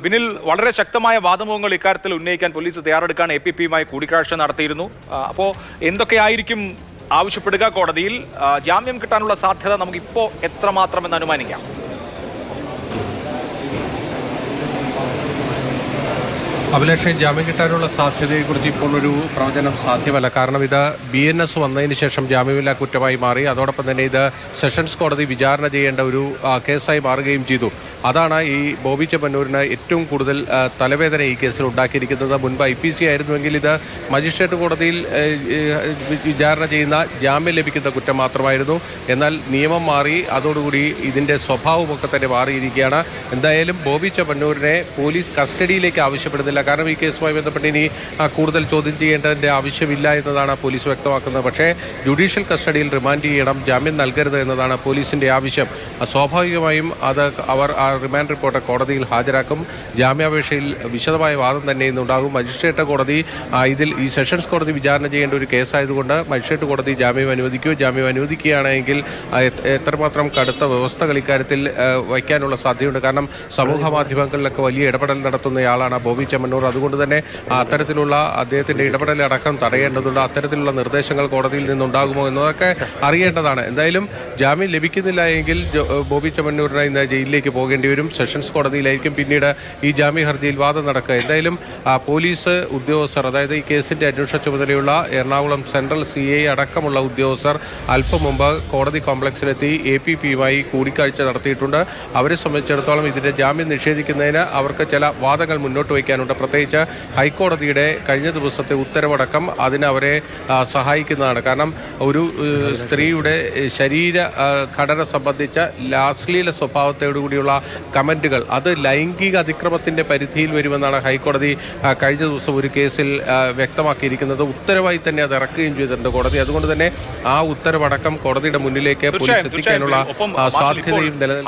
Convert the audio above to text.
ബിനിൽ, വളരെ ശക്തമായ വാദമുഖങ്ങൾ ഇക്കാര്യത്തിൽ ഉന്നയിക്കാൻ പോലീസ് തയ്യാറെടുക്കാൻ APPയുമായി കൂടിക്കാഴ്ച നടത്തിയിരുന്നു. അപ്പോൾ എന്തൊക്കെയായിരിക്കും ആവശ്യപ്പെടുക കോടതിയിൽ? ജാമ്യം കിട്ടാനുള്ള സാധ്യത നമുക്കിപ്പോൾ എത്രമാത്രമെന്ന് അനുമാനിക്കാം? അഭിലാഷ്, ജാമ്യം കിട്ടാനുള്ള സാധ്യതയെക്കുറിച്ച് ഇപ്പോൾ ഒരു പ്രവചനം സാധ്യമല്ല. കാരണം ഇത് BNS വന്നതിന് ശേഷം ജാമ്യമില്ലാ കുറ്റമായി മാറി. അതോടൊപ്പം തന്നെ ഇത് സെഷൻസ് കോടതി വിചാരണ ചെയ്യേണ്ട ഒരു കേസായി മാറുകയും ചെയ്തു. അതാണ് ഈ ബോബി ചെമ്മണ്ണൂരിന് ഏറ്റവും കൂടുതൽ തലവേദന ഈ കേസിൽ ഉണ്ടാക്കിയിരിക്കുന്നത്. മുൻപ് IPC ആയിരുന്നുവെങ്കിൽ ഇത് മജിസ്ട്രേറ്റ് കോടതിയിൽ വിചാരണ ചെയ്യുന്ന ജാമ്യം ലഭിക്കുന്ന കുറ്റം മാത്രമായിരുന്നു. എന്നാൽ നിയമം മാറി, അതോടുകൂടി ഇതിൻ്റെ സ്വഭാവമൊക്കെ തന്നെ മാറിയിരിക്കുകയാണ്. എന്തായാലും ബോബി ചെമ്മണ്ണൂരിനെ പോലീസ് കസ്റ്റഡിയിലേക്ക് ആവശ്യപ്പെടുന്നില്ല. കാരണം ഈ കേസുമായി ബന്ധപ്പെട്ട് ഇനി കൂടുതൽ ചോദ്യം ചെയ്യേണ്ടതിൻ്റെ ആവശ്യമില്ല എന്നതാണ് പോലീസ് വ്യക്തമാക്കുന്നത്. പക്ഷേ ജുഡീഷ്യൽ കസ്റ്റഡിയിൽ റിമാൻഡ് ചെയ്യണം, ജാമ്യം നൽകരുത് എന്നതാണ് പോലീസിൻ്റെ ആവശ്യം. സ്വാഭാവികമായും അത് അവർ ആ റിമാൻഡ് റിപ്പോർട്ട് കോടതിയിൽ ഹാജരാക്കും. ജാമ്യാപേക്ഷയിൽ വിശദമായ വാദം തന്നെ ഇന്നുണ്ടാകും. മജിസ്ട്രേറ്റ് കോടതി ഇതിൽ ഈ സെഷൻസ് കോടതി വിചാരണ ചെയ്യേണ്ട ഒരു കേസായതുകൊണ്ട് മജിസ്ട്രേറ്റ് കോടതി ജാമ്യം അനുവദിക്കുകയാണെങ്കിൽ എത്രമാത്രം കടുത്ത വ്യവസ്ഥകൾ ഇക്കാര്യത്തിൽ വയ്ക്കാനുള്ള സാധ്യതയുണ്ട്. കാരണം സമൂഹ മാധ്യമങ്ങളിലൊക്കെ വലിയ ഇടപെടൽ നടത്തുന്നയാളാണ് ബോബി ചെമ്മണ്ണൂർ. അതുകൊണ്ട് തന്നെ അത്തരത്തിലുള്ള അദ്ദേഹത്തിൻ്റെ ഇടപെടലടക്കം തടയേണ്ടതുണ്ട്. അത്തരത്തിലുള്ള നിർദ്ദേശങ്ങൾ കോടതിയിൽ നിന്നുണ്ടാകുമോ എന്നതൊക്കെ അറിയേണ്ടതാണ്. എന്തായാലും ജാമ്യം ലഭിക്കുന്നില്ല എങ്കിൽ ബോബി ചെമ്മണ്ണൂരിനെ ഇന്ന് ജയിലിലേക്ക് പോകേണ്ടി വരും. സെഷൻസ് കോടതിയിലായിരിക്കും പിന്നീട് ഈ ജാമ്യ ഹർജിയിൽ വാദം നടക്കുക. എന്തായാലും പോലീസ് ഉദ്യോഗസ്ഥർ, അതായത് ഈ കേസിൻ്റെ അന്വേഷണ ചുമതലയുള്ള എറണാകുളം സെൻട്രൽ CI അടക്കമുള്ള ഉദ്യോഗസ്ഥർ അല്പം മുമ്പ് കോടതി കോംപ്ലക്സിലെത്തി APPയുമായി കൂടിക്കാഴ്ച നടത്തിയിട്ടുണ്ട്. അവരെ സംബന്ധിച്ചിടത്തോളം ഇതിൻ്റെ ജാമ്യം നിഷേധിക്കുന്നതിന് അവർക്ക് ചില വാദങ്ങൾ മുന്നോട്ട് വയ്ക്കാനുണ്ട്. പ്രത്യേകിച്ച് ഹൈക്കോടതിയുടെ കഴിഞ്ഞ ദിവസത്തെ ഉത്തരവടക്കം അതിന് അവരെ സഹായിക്കുന്നതാണ്. കാരണം ഒരു സ്ത്രീയുടെ ശരീര ഘടന സംബന്ധിച്ച അശ്ലീല സ്വഭാവത്തോടുകൂടിയുള്ള കമൻറ്റുകൾ അത് ലൈംഗിക അതിക്രമത്തിൻ്റെ പരിധിയിൽ വരുമെന്നാണ് ഹൈക്കോടതി കഴിഞ്ഞ ദിവസം ഒരു കേസിൽ വ്യക്തമാക്കിയിരിക്കുന്നത്. ഉത്തരവായി തന്നെ അത് ഇറക്കുകയും ചെയ്തിട്ടുണ്ട് കോടതി. അതുകൊണ്ട് തന്നെ ആ ഉത്തരവടക്കം കോടതിയുടെ മുന്നിലേക്ക് പോലീസ് എത്തിക്കാനുള്ള സാധ്യതയും നിലനിൽക്കുന്നു.